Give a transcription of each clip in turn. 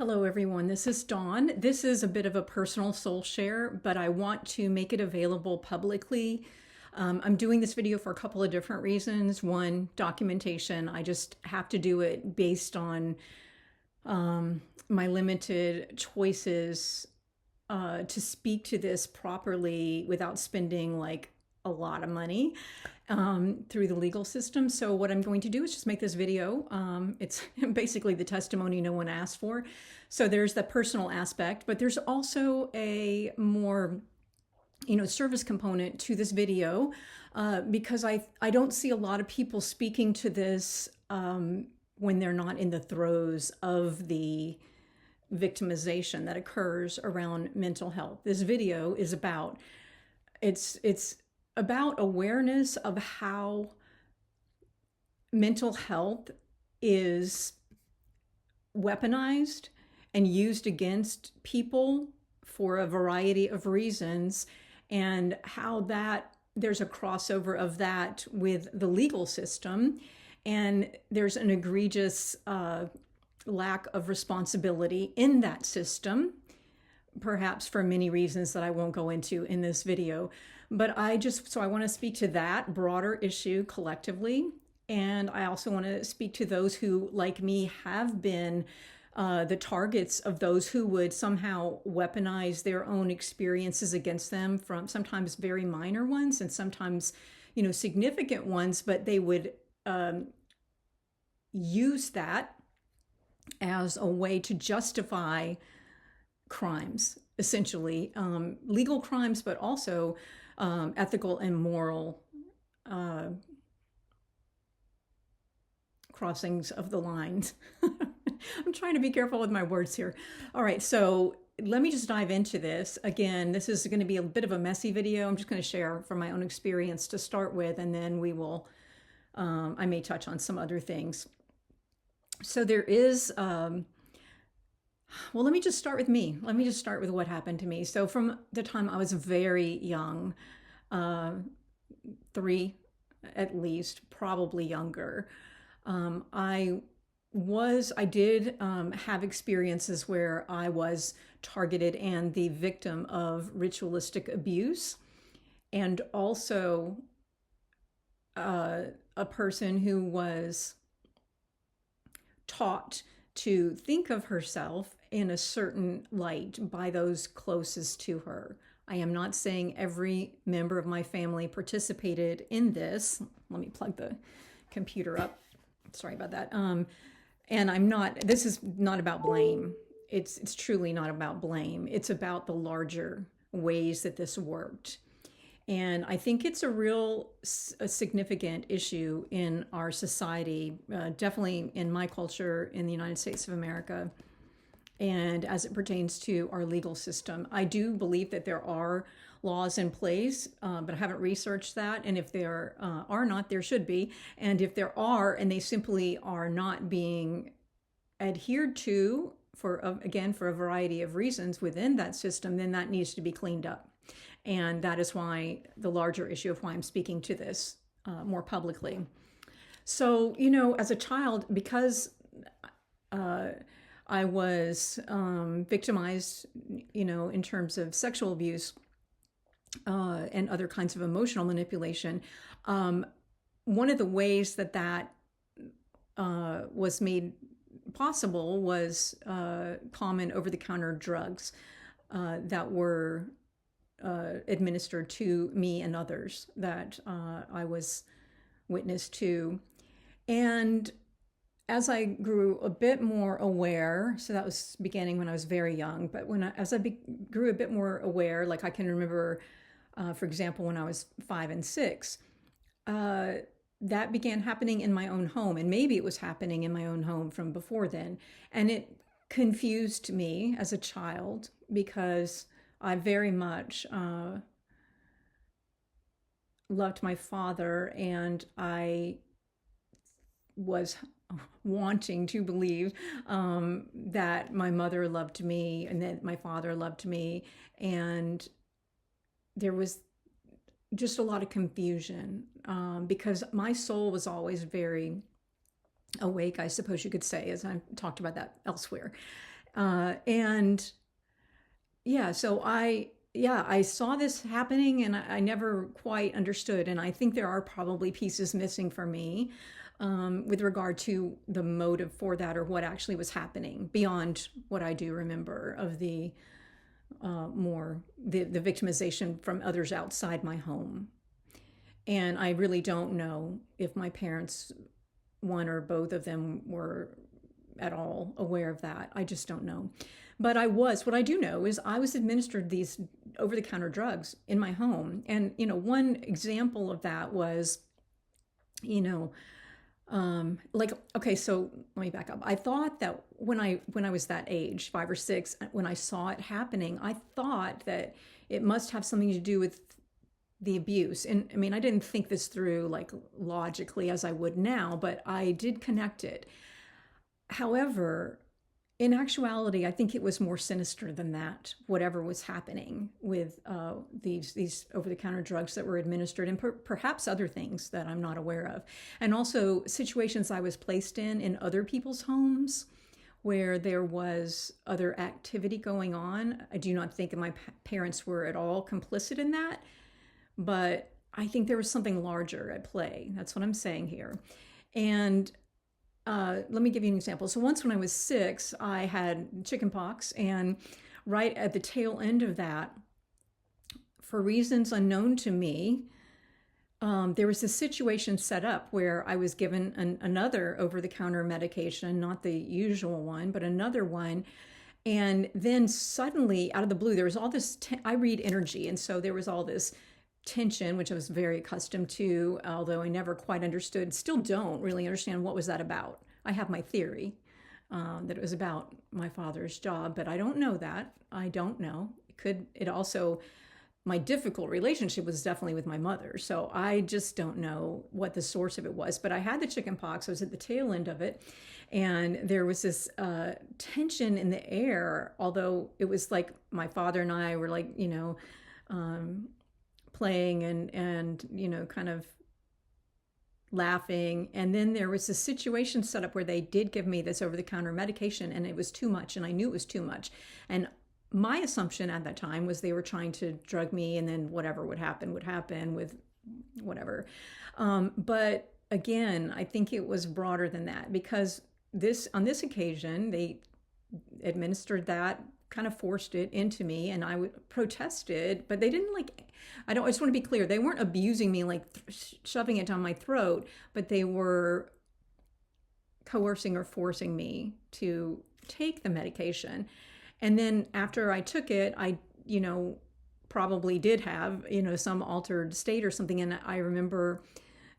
Hello, everyone. This is Dawn. This is a bit of a personal soul share, but I want to make it available publicly. I'm doing this video for a couple of different reasons. One, documentation. I just have to do it based on my limited choices to speak to this properly without spending like a lot of money through the legal system. So what I'm going to do is just make this video. It's basically the testimony no one asked for. So there's the personal aspect, but there's also a more service component to this video because I don't see a lot of people speaking to this when they're not in the throes of the victimization that occurs around mental health. This video is about it's about awareness of how mental health is weaponized and used against people for a variety of reasons, and how that there's a crossover of that with the legal system, and there's an egregious lack of responsibility in that system, perhaps for many reasons that I won't go into in this video. But I want to speak to that broader issue collectively. And I also want to speak to those who, like me, have been the targets of those who would somehow weaponize their own experiences against them, from sometimes very minor ones and sometimes, significant ones, but they would use that as a way to justify crimes, essentially legal crimes, but also ethical and moral crossings of the lines. I'm trying to be careful with my words here. All right, so let me just dive into this. Again, this is going to be a bit of a messy video. I'm just going to share from my own experience to start with, and then we will, I may touch on some other things. So there is, well, let me just start with me. Let me just start with what happened to me. So from the time I was very young, 3 at least, probably younger, I did have experiences where I was targeted and the victim of ritualistic abuse, and also a person who was taught to think of herself in a certain light by those closest to her. I am not saying every member of my family participated in this. Let me plug the computer up. Sorry about that. And this is not about blame. It's truly not about blame. It's about the larger ways that this worked. And I think it's a significant issue in our society, definitely in my culture in the United States of America, and as it pertains to our legal system. I do believe that there are laws in place, but I haven't researched that. And if there are not, there should be. And if there are, and they simply are not being adhered to for a variety of reasons within that system, then that needs to be cleaned up. And that is why the larger issue of why I'm speaking to this more publicly. So, as a child, because I was victimized, in terms of sexual abuse and other kinds of emotional manipulation, one of the ways that was made possible was common over-the-counter drugs that were administered to me and others that I was witness to. And as I grew a bit more aware, so that was beginning when I was very young, but as I grew a bit more aware, like I can remember, for example, when I was 5 and 6, that began happening in my own home, and maybe it was happening in my own home from before then. And it confused me as a child because I very much loved my father, and I was wanting to believe that my mother loved me and that my father loved me. And there was just a lot of confusion because my soul was always very awake, I suppose you could say, as I talked about that elsewhere. And yeah, so I saw this happening and I never quite understood. And I think there are probably pieces missing for me with regard to the motive for that or what actually was happening beyond what I do remember of the more the victimization from others outside my home. And I really don't know if my parents, one or both of them, were at all aware of that. I just don't know. But what I do know is I was administered these over the counter drugs in my home. And, one example of that was, you know, like, okay, so let me back up. I thought that when I was that age, 5 or 6, when I saw it happening, I thought that it must have something to do with the abuse. And I mean, I didn't think this through like logically as I would now, but I did connect it. However, in actuality, I think it was more sinister than that. Whatever was happening with these over-the-counter drugs that were administered, and perhaps other things that I'm not aware of, and also situations I was placed in other people's homes where there was other activity going on. I do not think my parents were at all complicit in that, but I think there was something larger at play. That's what I'm saying here. And let me give you an example. So once when I was 6, I had chickenpox, and right at the tail end of that, for reasons unknown to me, there was a situation set up where I was given another over-the-counter medication, not the usual one, but another one. And then suddenly, out of the blue, there was all this, I read energy, and so there was all this tension, which I was very accustomed to, although I never quite understood, still don't really understand what was that about. I have my theory that it was about my father's job, but I don't know that. I don't know. It also, my difficult relationship was definitely with my mother. So I just don't know what the source of it was. But I had the chicken pox. I was at the tail end of it. And there was this tension in the air, although it was like my father and I were like, playing and kind of laughing. And then there was a situation set up where they did give me this over-the-counter medication, and it was too much, and I knew it was too much. And my assumption at that time was they were trying to drug me, and then whatever would happen with whatever. But again, I think it was broader than that, because on this occasion they administered that, kind of forced it into me, and I protested, but they didn't I just want to be clear, they weren't abusing me, like shoving it down my throat, but they were coercing or forcing me to take the medication. And then after I took it, I probably did have some altered state or something, and I remember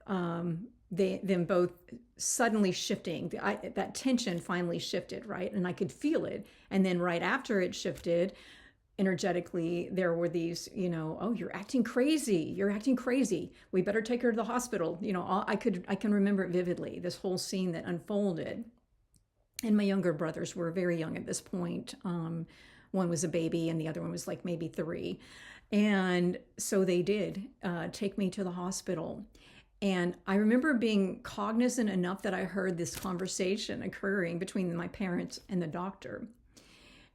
them both suddenly shifting. That tension finally shifted, right? And I could feel it. And then right after it shifted, energetically, there were these, oh, you're acting crazy. You're acting crazy. We better take her to the hospital. I can remember it vividly, this whole scene that unfolded. And my younger brothers were very young at this point. One was a baby and the other one was like maybe 3. And so they did take me to the hospital. And I remember being cognizant enough that I heard this conversation occurring between my parents and the doctor.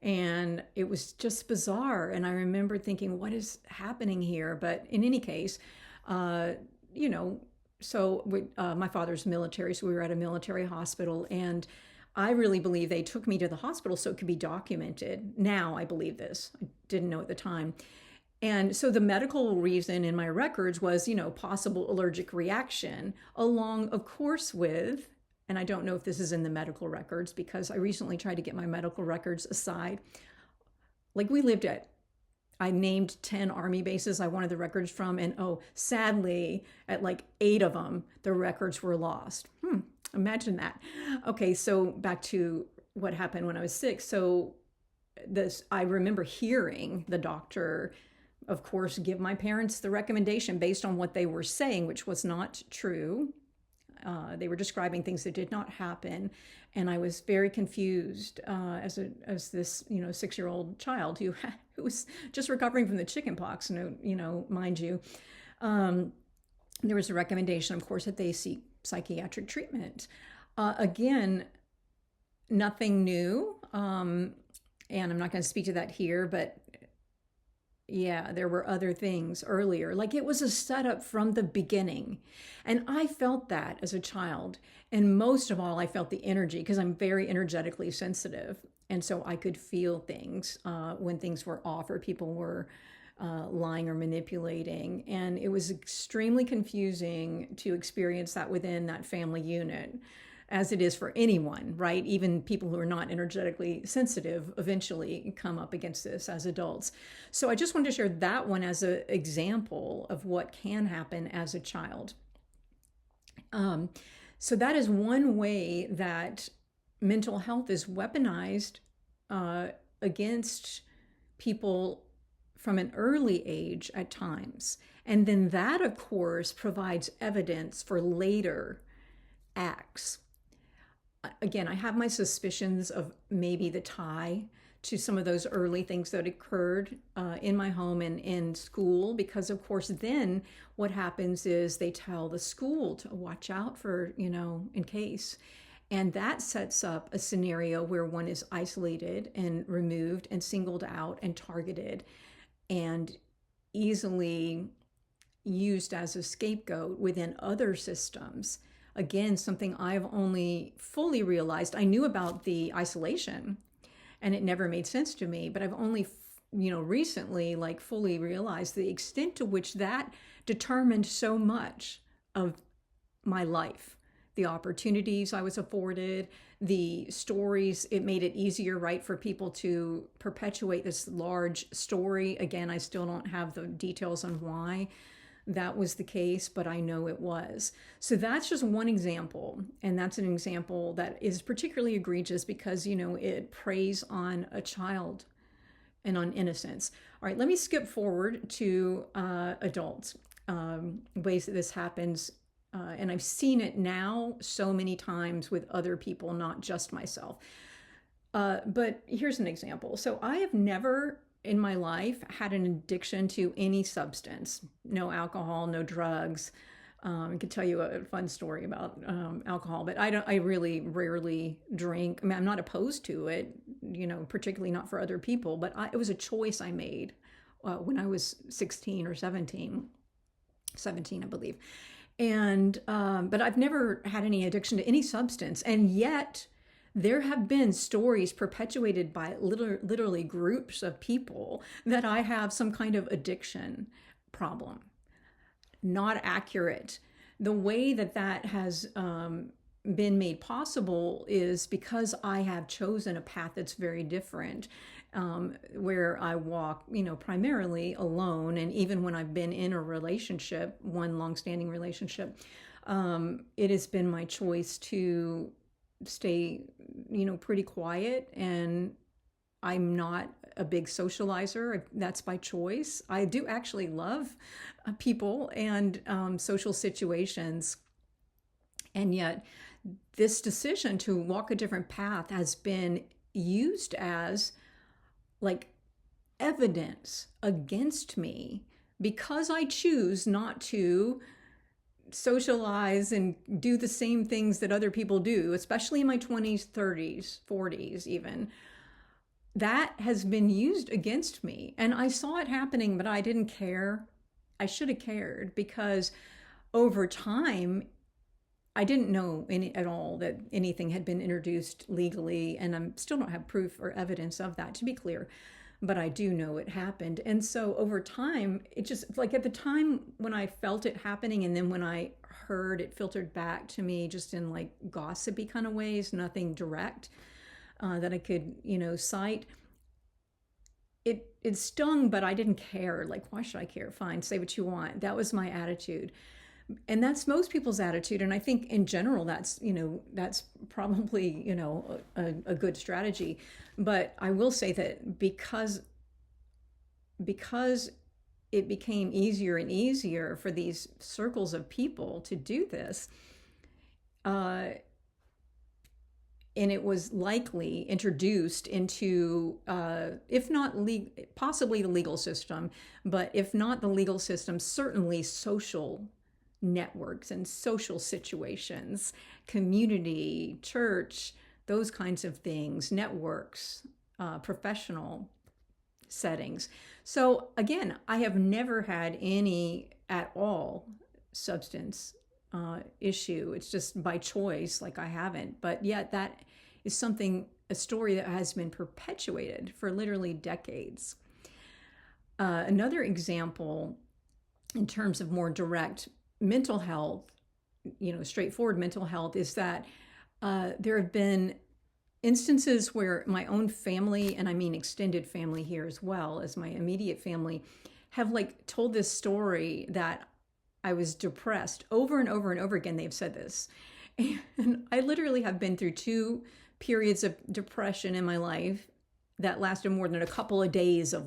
And it was just bizarre. And I remember thinking, what is happening here? But in any case, my father's military, so we were at a military hospital. And I really believe they took me to the hospital so it could be documented. Now I believe this. I didn't know at the time. And so the medical reason in my records was, possible allergic reaction, along, of course, with, and I don't know if this is in the medical records because I recently tried to get my medical records aside. Like I named 10 Army bases I wanted the records from, and sadly, at like 8 of them, the records were lost. Imagine that. Okay, so back to what happened when I was 6. So I remember hearing the doctor, of course, give my parents the recommendation based on what they were saying, which was not true. They were describing things that did not happen, and I was very confused as this 6-year-old child who was just recovering from the chickenpox. Mind you, there was a recommendation, of course, that they seek psychiatric treatment. Again, nothing new. And I'm not going to speak to that here, but yeah, there were other things earlier. Like it was a setup from the beginning. And I felt that as a child. And most of all, I felt the energy because I'm very energetically sensitive. And so I could feel things when things were off or people were lying or manipulating. And it was extremely confusing to experience that within that family unit, as it is for anyone, right? Even people who are not energetically sensitive eventually come up against this as adults. So I just wanted to share that one as an example of what can happen as a child. So that is one way that mental health is weaponized against people from an early age at times. And then that, of course, provides evidence for later acts. Again, I have my suspicions of maybe the tie to some of those early things that occurred in my home and in school, because of course then what happens is they tell the school to watch out for, in case. And that sets up a scenario where one is isolated and removed and singled out and targeted and easily used as a scapegoat within other systems. Again, something I've only fully realized. I knew about the isolation and it never made sense to me, but I've only, recently fully realized the extent to which that determined so much of my life. The opportunities I was afforded, the stories, it made it easier, right, for people to perpetuate this large story. Again, I still don't have the details on why that was the case, but I know it was. So that's just one example. And that's an example that is particularly egregious because, it preys on a child and on innocence. All right, let me skip forward to adults, ways that this happens. And I've seen it now so many times with other people, not just myself. But here's an example. So I have never in my life had an addiction to any substance, no alcohol, no drugs. I could tell you a fun story about alcohol, but I really rarely drink. I mean, I'm not opposed to it, particularly not for other people, but it was a choice I made when I was 16 or 17, I believe. And, but I've never had any addiction to any substance. And yet there have been stories perpetuated by literally groups of people that I have some kind of addiction problem. Not accurate. The way that has been made possible is because I have chosen a path that's very different, where I walk, primarily alone. And even when I've been in a relationship, one longstanding relationship, it has been my choice to stay, pretty quiet, and I'm not a big socializer. That's by choice. I do actually love people and social situations. And yet this decision to walk a different path has been used as evidence against me because I choose not to socialize and do the same things that other people do, especially in my 20s, 30s, 40s even. That has been used against me. And I saw it happening, but I didn't care. I should have cared because over time, I didn't know at all that anything had been introduced legally, and I still don't have proof or evidence of that, to be clear. But I do know it happened. And so over time, it just at the time when I felt it happening, and then when I heard it filtered back to me just in gossipy kind of ways, nothing direct that I could, cite. It stung, but I didn't care. Why should I care? Fine, say what you want. That was my attitude. And that's most people's attitude. And I think in general, that's probably, a good strategy. But I will say that because it became easier and easier for these circles of people to do this, and it was likely introduced into, if not possibly the legal system, but if not the legal system, certainly social networks and social situations, community, church, those kinds of things, networks, professional settings. So again, I have never had any at all substance issue. It's just by choice, like I haven't. But yet that is something, a story that has been perpetuated for literally decades. Another example in terms of more direct mental health, straightforward mental health, is that there have been instances where my own family, and I mean extended family here as well as my immediate family, have like told this story that I was depressed over and over and over again. They've said this. And I literally have been through 2 periods of depression in my life that lasted more than a couple of days of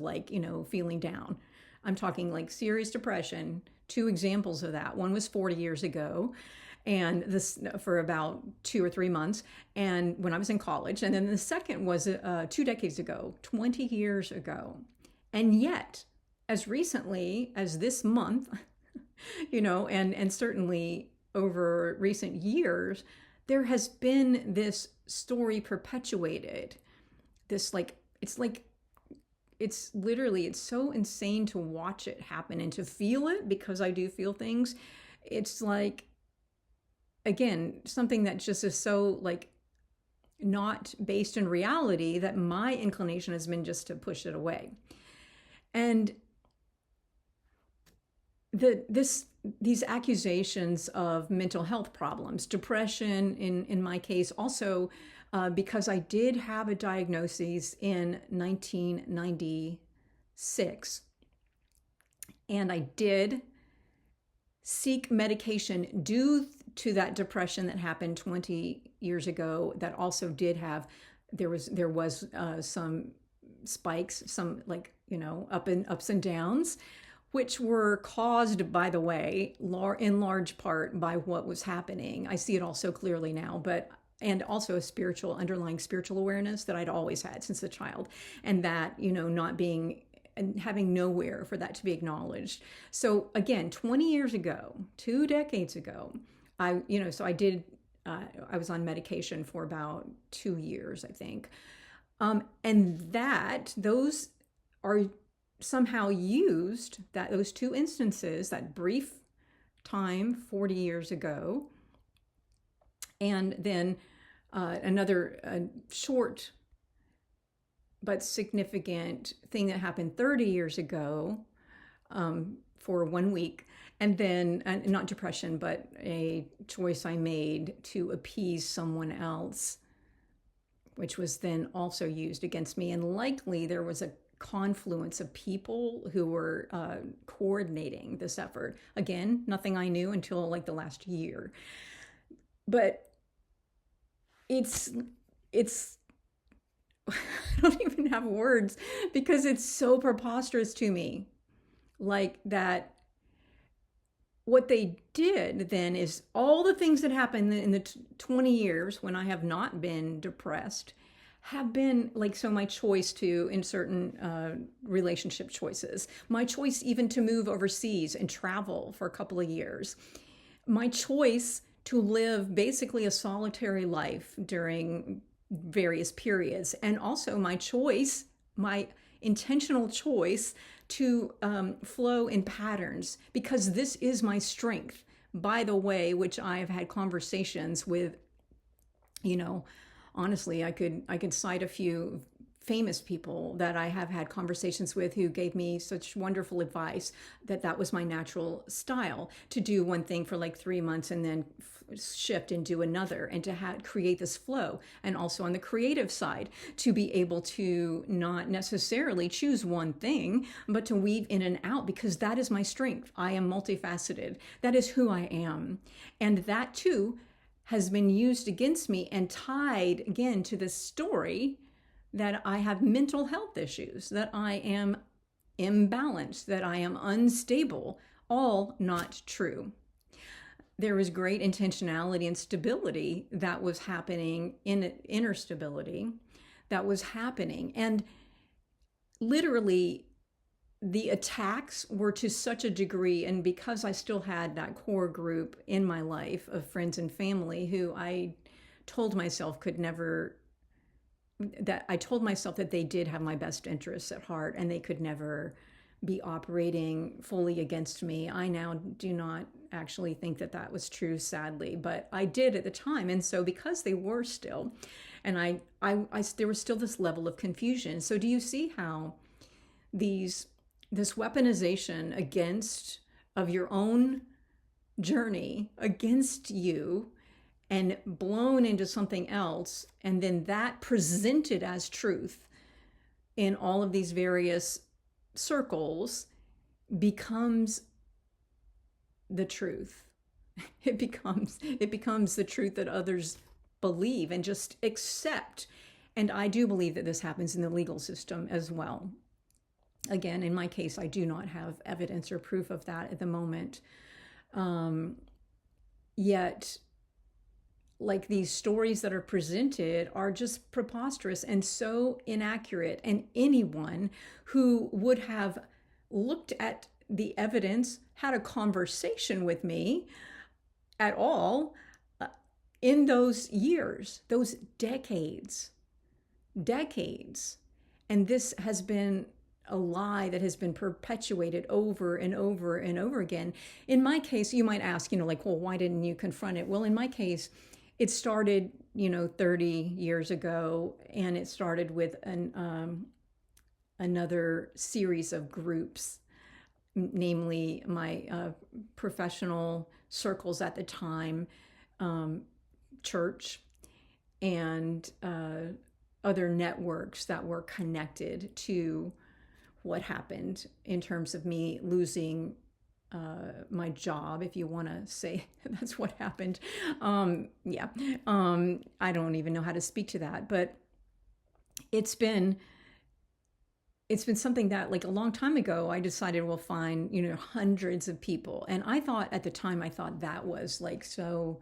feeling down. I'm talking like serious depression. 2 examples of that. One was 40 years ago, and this for about 2 or 3 months, and when I was in college. And then the second was 2 decades ago, 20 years ago. And yet, as recently as this month, and certainly over recent years, there has been this story perpetuated. This it's literally, it's so insane to watch it happen and to feel it, because I do feel things. It's like, again, something that just is so not based in reality, that my inclination has been just to push it away. And these accusations of mental health problems, depression in my case, also because I did have a diagnosis in 1996, and I did seek medication due to that depression that happened 20 years ago. That also did have, there was some spikes, some ups and downs, which were caused, by the way, in large part by what was happening. I see it all so clearly now, and also a underlying spiritual awareness that I'd always had since a child, and that, not being, and having nowhere for that to be acknowledged. So again, 20 years ago, 2 decades ago, I was on medication for about 2 years, I think. And those are somehow used, that those 2 instances, that brief time 40 years ago, and then another short but significant thing that happened 30 years ago for 1 week, and then not depression, but a choice I made to appease someone else, which was then also used against me. And likely there was a confluence of people who were coordinating this effort. Again, nothing I knew until the last year. But it's I don't even have words, because it's so preposterous to me. That what they did then is all the things that happened in the 20 years when I have not been depressed have been so my choice to, in certain relationship choices, my choice even to move overseas and travel for a couple of years, my choice to live basically a solitary life during various periods, and also my intentional choice to flow in patterns, because this is my strength, by the way, which I've had conversations with, honestly, I could cite a few famous people that I have had conversations with who gave me such wonderful advice that was my natural style, to do one thing for 3 months and then shift and do another, and to create this flow. And also on the creative side, to be able to not necessarily choose one thing, but to weave in and out, because that is my strength. I am multifaceted. That is who I am. And that too has been used against me and tied again to this story that I have mental health issues, that I am imbalanced, that I am unstable. All not true. There was great intentionality and stability that was happening, inner stability that was happening. And literally, the attacks were to such a degree, and because I still had that core group in my life of friends and family who I told myself could never, that I told myself that they did have my best interests at heart and they could never be operating fully against me. I now do not actually think that that was true, sadly, but I did at the time. And so because they were still, and there was still this level of confusion. So do you see how this weaponization against of your own journey against you and blown into something else, and then that presented as truth in all of these various circles becomes the truth. It becomes the truth that others believe and just accept. And I do believe that this happens in the legal system as well. Again, in my case, I do not have evidence or proof of that at the moment. Yet, like, these stories that are presented are just preposterous and so inaccurate. And anyone who would have looked at the evidence, had a conversation with me at all in those years, those decades, and this has been a lie that has been perpetuated over and over and over again. In my case, you might ask, like, well, why didn't you confront it? Well, in my case, it started, 30 years ago, and it started with another series of groups, namely my professional circles at the time, church, and other networks that were connected to what happened in terms of me losing my job, if you want to say that's what happened. I don't even know how to speak to that, but it's been something that, like, a long time ago, I decided, well, fine, hundreds of people. And I thought at the time, that was like so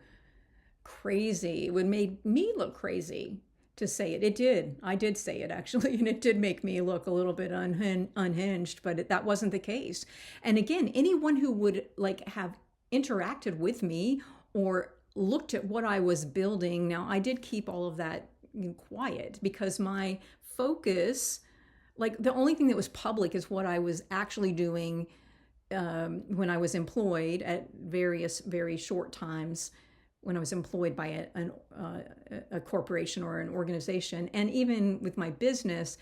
crazy. It would make me look crazy to say it. It did. I did say it, actually, and it did make me look a little bit unhinged, but that wasn't the case. And again, anyone who would have interacted with me or looked at what I was building. Now, I did keep all of that quiet because my focus, the only thing that was public is what I was actually doing when I was employed at various very short times, when I was employed by a corporation or an organization. And even with my business,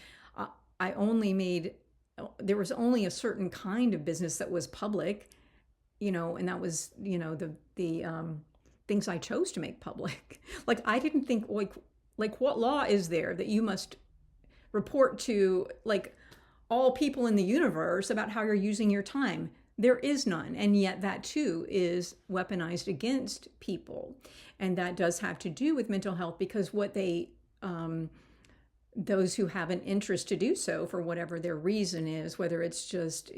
there was only a certain kind of business that was public, and that was, the things I chose to make public. I didn't think, what law is there that you must report to, all people in the universe about how you're using your time? There is none. And yet that too is weaponized against people. And that does have to do with mental health, because what those who have an interest to do so for whatever their reason is, whether it's just,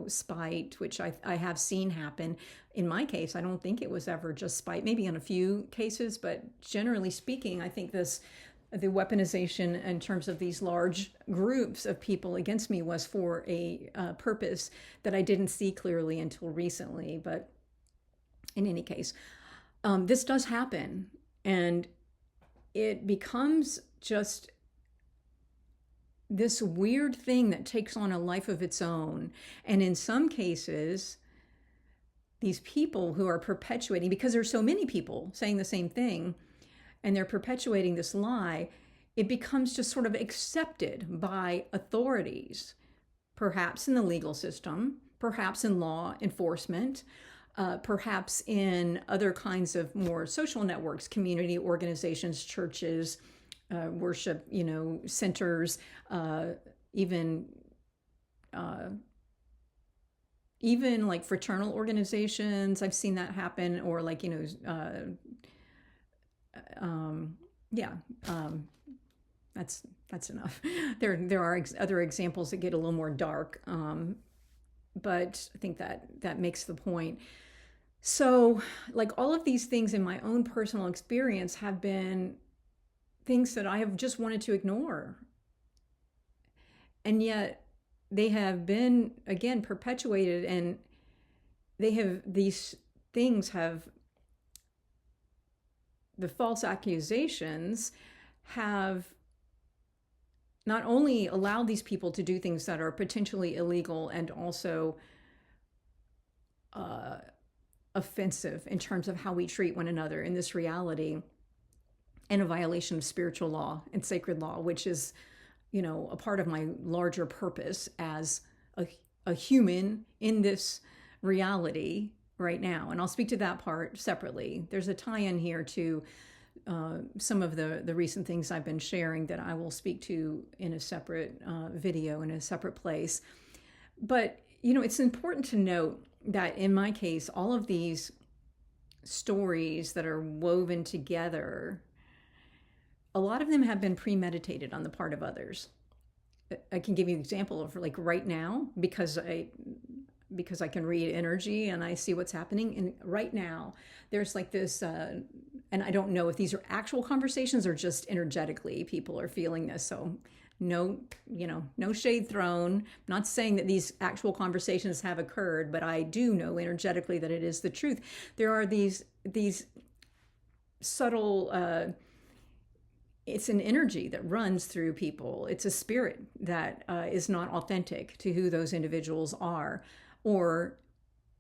spite, which I have seen happen. In my case, I don't think it was ever just spite, maybe in a few cases, but generally speaking, I think the weaponization in terms of these large groups of people against me was for a purpose that I didn't see clearly until recently. But in any case, this does happen, and it becomes just this weird thing that takes on a life of its own. And in some cases, these people who are perpetuating, because there's so many people saying the same thing, and they're perpetuating this lie, it becomes just sort of accepted by authorities, perhaps in the legal system, perhaps in law enforcement, perhaps in other kinds of more social networks, community organizations, churches, worship, centers, even like fraternal organizations. I've seen that happen, or that's enough. There are other examples that get a little more dark, but I think that makes the point. So, all of these things in my own personal experience have been things that I have just wanted to ignore, and yet they have been, again, perpetuated, and these things have the false accusations have not only allowed these people to do things that are potentially illegal and also offensive in terms of how we treat one another in this reality, and a violation of spiritual law and sacred law, which is, a part of my larger purpose as a human in this reality right now. And I'll speak to that part separately. There's a tie-in here to some of the recent things I've been sharing that I will speak to in a separate video in a separate place. But, it's important to note that in my case, all of these stories that are woven together, a lot of them have been premeditated on the part of others. I can give you an example of like right now, because I can read energy and I see what's happening. And right now, there's like this, and I don't know if these are actual conversations or just energetically people are feeling this. So no shade thrown. Not saying that these actual conversations have occurred, but I do know energetically that it is the truth. There are these subtle, it's an energy that runs through people. It's a spirit that is not authentic to who those individuals are, or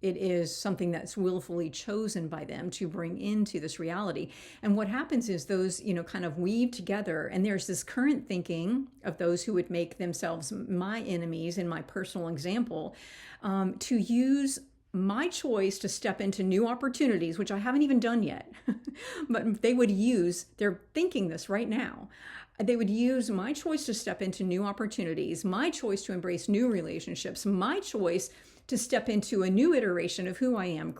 it is something that's willfully chosen by them to bring into this reality. And what happens is those, kind of weave together. And there's this current thinking of those who would make themselves my enemies in my personal example, to use my choice to step into new opportunities, which I haven't even done yet, but they're thinking this right now. They would use my choice to step into new opportunities, my choice to embrace new relationships, my choice to step into a new iteration of who I am,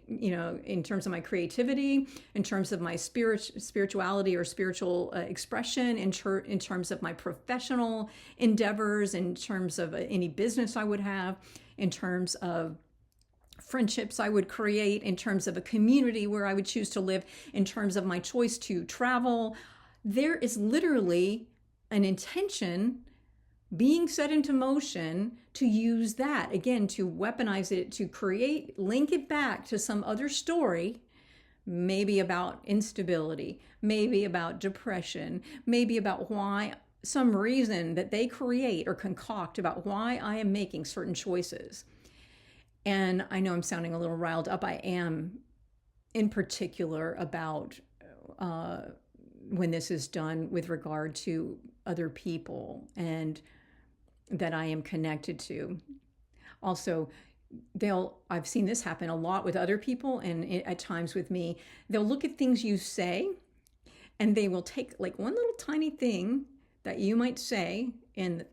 in terms of my creativity, in terms of my spirituality or spiritual expression, in terms of my professional endeavors, in terms of any business I would have, in terms of friendships I would create, in terms of a community where I would choose to live, in terms of my choice to travel. There is literally an intention being set into motion to use that, again, to weaponize it, to link it back to some other story, maybe about instability, maybe about depression, maybe about some reason that they create or concoct about why I am making certain choices. And I know I'm sounding a little riled up. I am, in particular, about when this is done with regard to other people and that I am connected to. Also, I've seen this happen a lot with other people and at times with me. They'll look at things you say and they will take like one little tiny thing that you might say in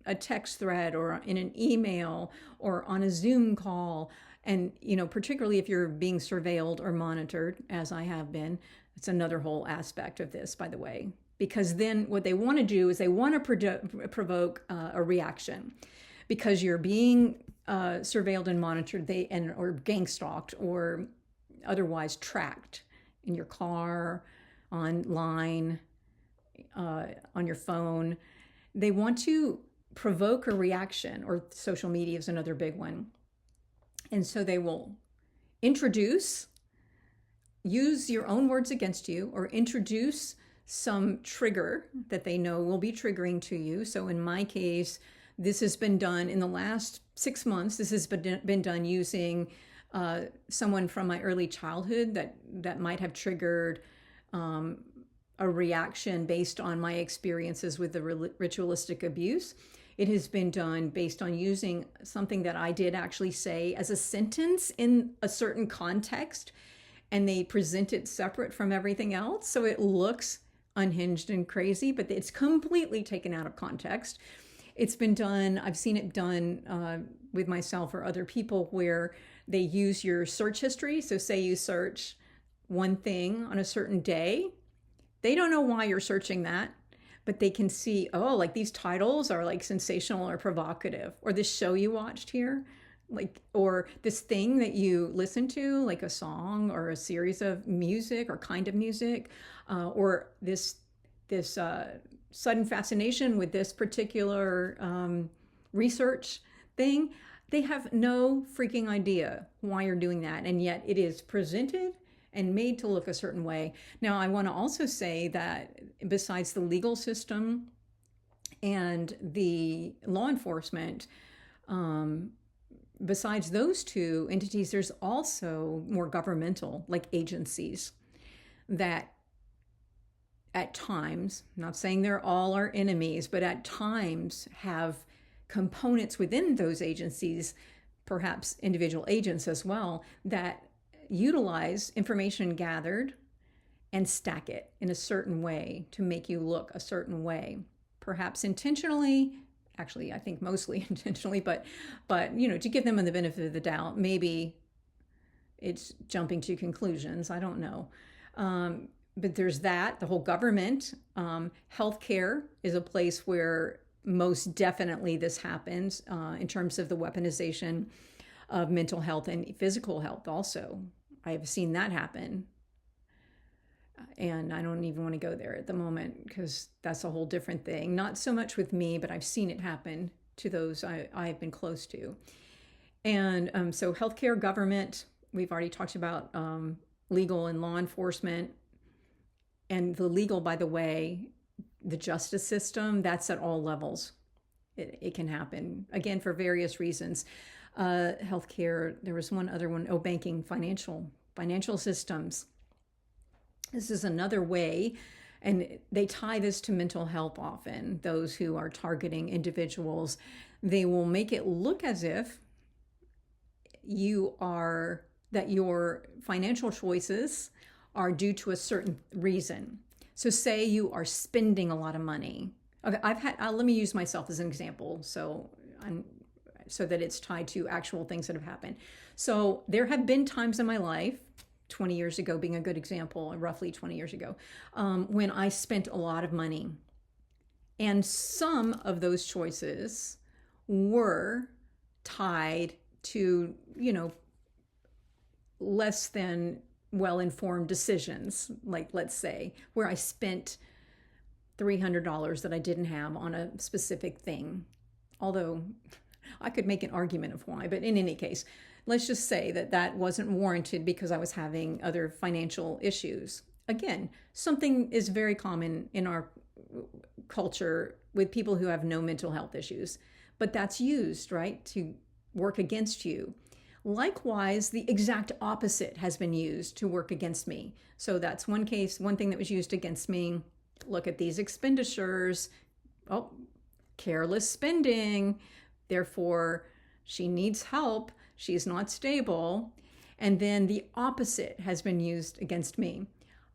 a text thread or in an email or on a Zoom call. And, particularly if you're being surveilled or monitored, as I have been, it's another whole aspect of this, by the way, because then what they want to do is they want to provoke a reaction because you're being surveilled and monitored, or gang stalked or otherwise tracked in your car, online, on your phone. They want to provoke a reaction, or social media is another big one. And so they will use your own words against you, or introduce some trigger that they know will be triggering to you. So in my case, this has been done in the last 6 months. This has been done using someone from my early childhood that might have triggered a reaction based on my experiences with the ritualistic abuse. It has been done based on using something that I did actually say as a sentence in a certain context, and they present it separate from everything else. So it looks unhinged and crazy, but it's completely taken out of context. It's been done, I've seen it done with myself or other people, where they use your search history. So say you search one thing on a certain day. They don't know why you're searching that, but they can see, like these titles are like sensational or provocative, or this show you watched here, or this thing that you listen to, like a song or a series of music or kind of music, or this sudden fascination with this particular research thing. They have no freaking idea why you're doing that, and yet it is presented and made to look a certain way. Now, I want to also say that besides the legal system and the law enforcement, besides those two entities, there's also more governmental, like agencies, that at times, not saying they're all our enemies, but at times have components within those agencies, perhaps individual agents as well, that utilize information gathered and stack it in a certain way to make you look a certain way, perhaps intentionally. Actually, I think mostly intentionally, but to give them the benefit of the doubt. Maybe it's jumping to conclusions. I don't know. But there's that, the whole government. Healthcare is a place where most definitely this happens in terms of the weaponization of mental health and physical health also. I have seen that happen. And I don't even want to go there at the moment because that's a whole different thing. Not so much with me, but I've seen it happen to those I've been close to. And so healthcare, government, we've already talked about legal and law enforcement. And the legal, by the way, the justice system, that's at all levels. It can happen, again, for various reasons. Healthcare, there was one other one, banking, financial systems. This is another way, and they tie this to mental health often. Those who are targeting individuals, they will make it look as if that your financial choices are due to a certain reason. So say you are spending a lot of money. Okay, let me use myself as an example so that it's tied to actual things that have happened. So there have been times in my life, 20 years ago being a good example, roughly 20 years ago, when I spent a lot of money. And some of those choices were tied to, less than well-informed decisions, like let's say where I spent $300 that I didn't have on a specific thing. Although I could make an argument of why, but in any case, let's just say that wasn't warranted because I was having other financial issues. Again, something is very common in our culture with people who have no mental health issues, but that's used, right, to work against you. Likewise, the exact opposite has been used to work against me. So that's one case, one thing that was used against me. Look at these expenditures. Oh, careless spending. Therefore, she needs help. She's not stable. And then the opposite has been used against me.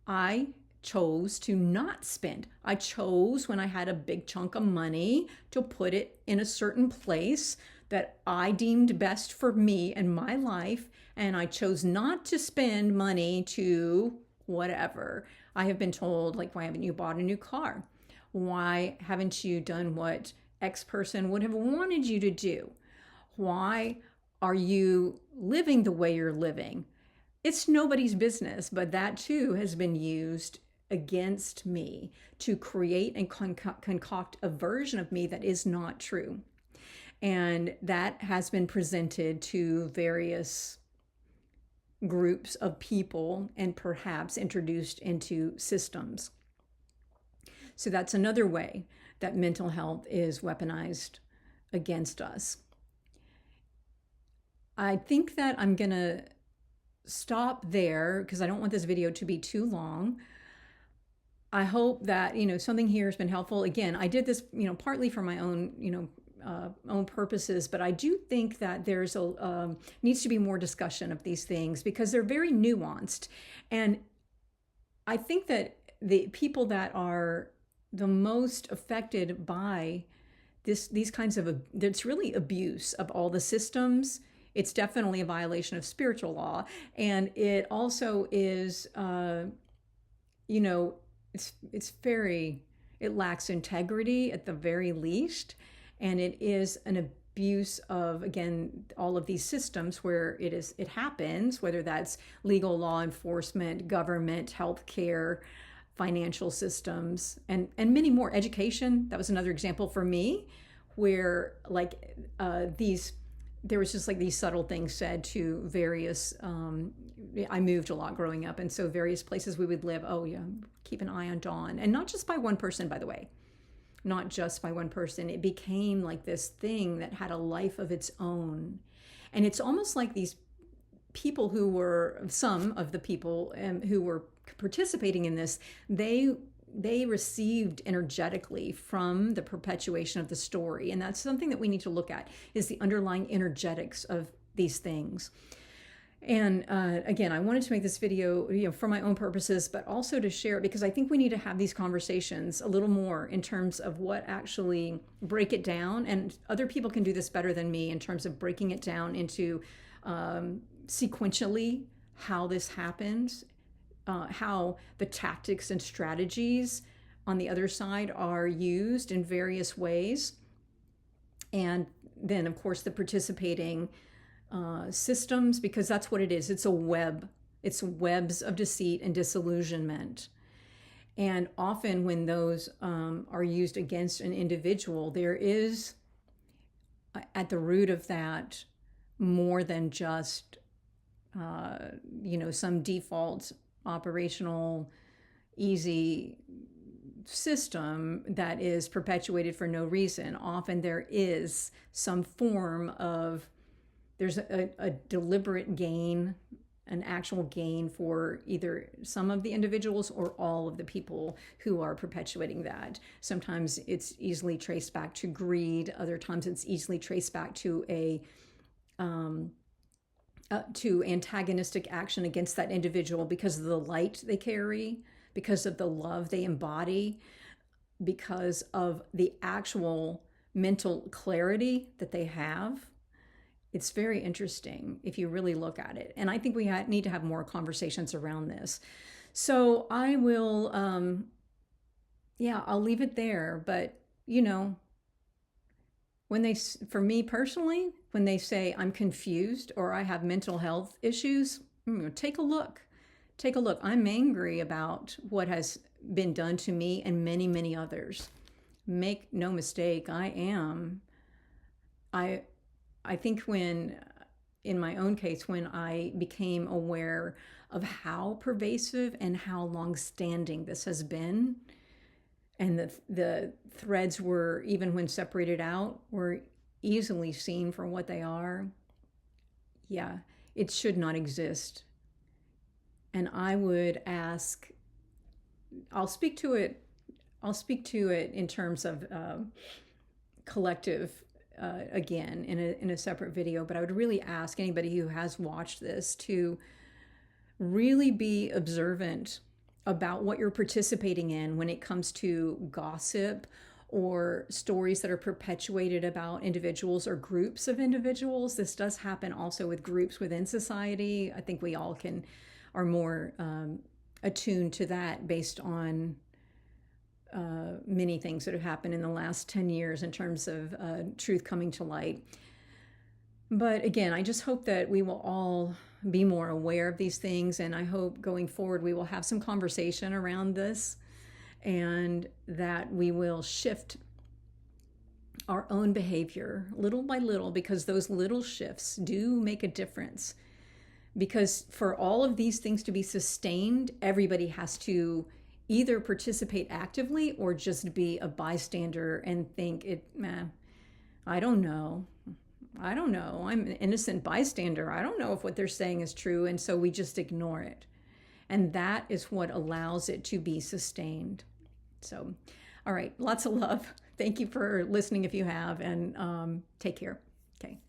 I chose to not spend. I chose when I had a big chunk of money to put it in a certain place that I deemed best for me and my life, and I chose not to spend money to whatever. I have been told, like, why haven't you bought a new car? Why haven't you done what X person would have wanted you to do? Why are you living the way you're living? It's nobody's business, but that too has been used against me to create and concoct a version of me that is not true. And that has been presented to various groups of people and perhaps introduced into systems. So that's another way that mental health is weaponized against us. I think that I'm going to stop there because I don't want this video to be too long. I hope that, something here has been helpful. Again, I did this, partly for my own, own purposes, but I do think that there's needs to be more discussion of these things because they're very nuanced. And I think that the people that are the most affected by these kinds of, it's really abuse of all the systems. It's definitely a violation of spiritual law. And it also is, it lacks integrity at the very least. And it is an abuse of, again, all of these systems where it happens, whether that's legal, law enforcement, government, healthcare, financial systems, and many more. Education, that was another example for me, where these there was just like these subtle things said to various, I moved a lot growing up, and so various places we would live, oh yeah, keep an eye on Dawn. And not just by one person, by the way, not just by one person. It became like this thing that had a life of its own. And it's almost like these people who were, some of the people who were participating in this, they received energetically from the perpetuation of the story. And that's something that we need to look at, is the underlying energetics of these things. And again, I wanted to make this video, for my own purposes, but also to share it, because I think we need to have these conversations a little more in terms of what actually break it down. And other people can do this better than me in terms of breaking it down into sequentially how this happens, how the tactics and strategies on the other side are used in various ways. And then, of course, the participating systems, because that's what it is. It's a web. It's webs of deceit and disillusionment. And often when those are used against an individual, there is at the root of that more than just, some default operational easy system that is perpetuated for no reason. Often there is some form of, there's a deliberate gain, an actual gain for either some of the individuals or all of the people who are perpetuating that. Sometimes it's easily traced back to greed. Other times it's easily traced back to to antagonistic action against that individual because of the light they carry, because of the love they embody, because of the actual mental clarity that they have. It's very interesting if you really look at it. And I think we need to have more conversations around this. So I will, I'll leave it there. But, for me personally, when they say I'm confused or I have mental health issues, take a look. Take a look. I'm angry about what has been done to me and many, many others. Make no mistake, I am. I think in my own case, when I became aware of how pervasive and how long-standing this has been, and the threads were, even when separated out, were easily seen for what they are, yeah, it should not exist. And I would ask, I'll speak to it in terms of collective again in a separate video, but I would really ask anybody who has watched this to really be observant about what you're participating in when it comes to gossip or stories that are perpetuated about individuals or groups of individuals. This does happen also with groups within society. I think we all are more attuned to that based on many things that have happened in the last 10 years in terms of truth coming to light. But again, I just hope that we will all be more aware of these things, and I hope going forward we will have some conversation around this, and that we will shift our own behavior little by little, because those little shifts do make a difference. Because for all of these things to be sustained, everybody has to either participate actively or just be a bystander and think I don't know. I'm an innocent bystander. I don't know if what they're saying is true. And so we just ignore it. And that is what allows it to be sustained. So, all right. Lots of love. Thank you for listening if you have, and take care. Okay.